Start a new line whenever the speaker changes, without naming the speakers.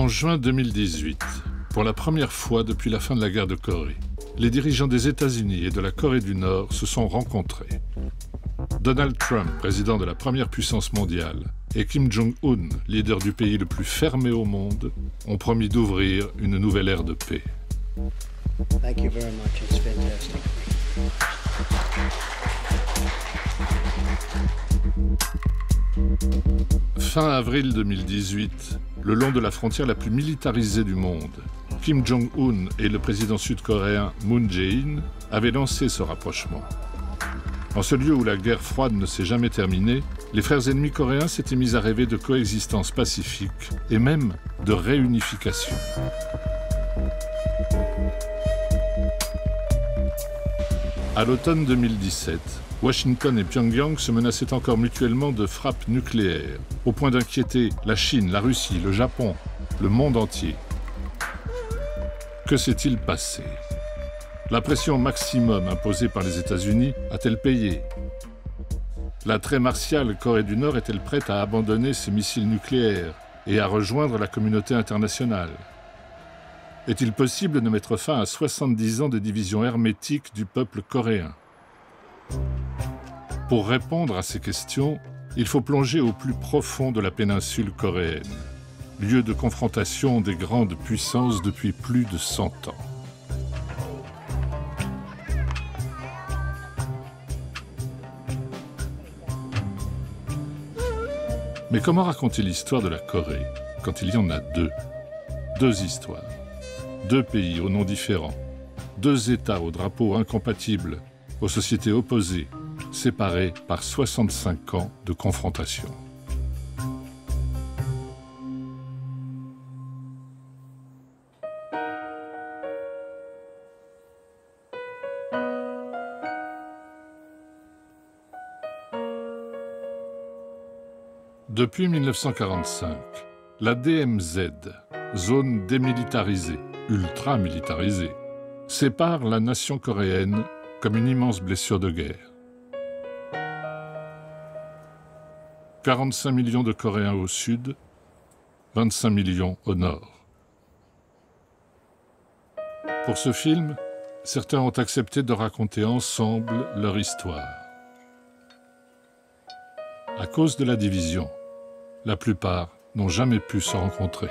En juin 2018, pour la première fois depuis la fin de la guerre de Corée, les dirigeants des États-Unis et de la Corée du Nord se sont rencontrés. Donald Trump, président de la première puissance mondiale, et Kim Jong-un, leader du pays le plus fermé au monde, ont promis d'ouvrir une nouvelle ère de paix.
Thank you very much. It's fantastic.
Fin avril 2018, le long de la frontière la plus militarisée du monde, Kim Jong-un et le président sud-coréen Moon Jae-in avaient lancé ce rapprochement. En ce lieu où la guerre froide ne s'est jamais terminée, les frères ennemis coréens s'étaient mis à rêver de coexistence pacifique et même de réunification. À l'automne 2017, Washington et Pyongyang se menaçaient encore mutuellement de frappes nucléaires, au point d'inquiéter la Chine, la Russie, le Japon, le monde entier. Que s'est-il passé? La pression maximum imposée par les États-Unis a-t-elle payé? La très martiale Corée du Nord est-elle prête à abandonner ses missiles nucléaires et à rejoindre la communauté internationale? Est-il possible de mettre fin à 70 ans de division hermétique du peuple coréen? Pour répondre à ces questions, il faut plonger au plus profond de la péninsule coréenne, lieu de confrontation des grandes puissances depuis plus de 100 ans. Mais comment raconter l'histoire de la Corée quand il y en a deux? Deux histoires, deux pays aux noms différents, deux États aux drapeaux incompatibles, aux sociétés opposées, séparées par 65 ans de confrontation. Depuis 1945, la DMZ, zone démilitarisée, ultra-militarisée, sépare la nation coréenne comme une immense blessure de guerre. 45 millions de Coréens au sud, 25 millions au nord. Pour ce film, certains ont accepté de raconter ensemble leur histoire. À cause de la division, la plupart n'ont jamais pu se rencontrer.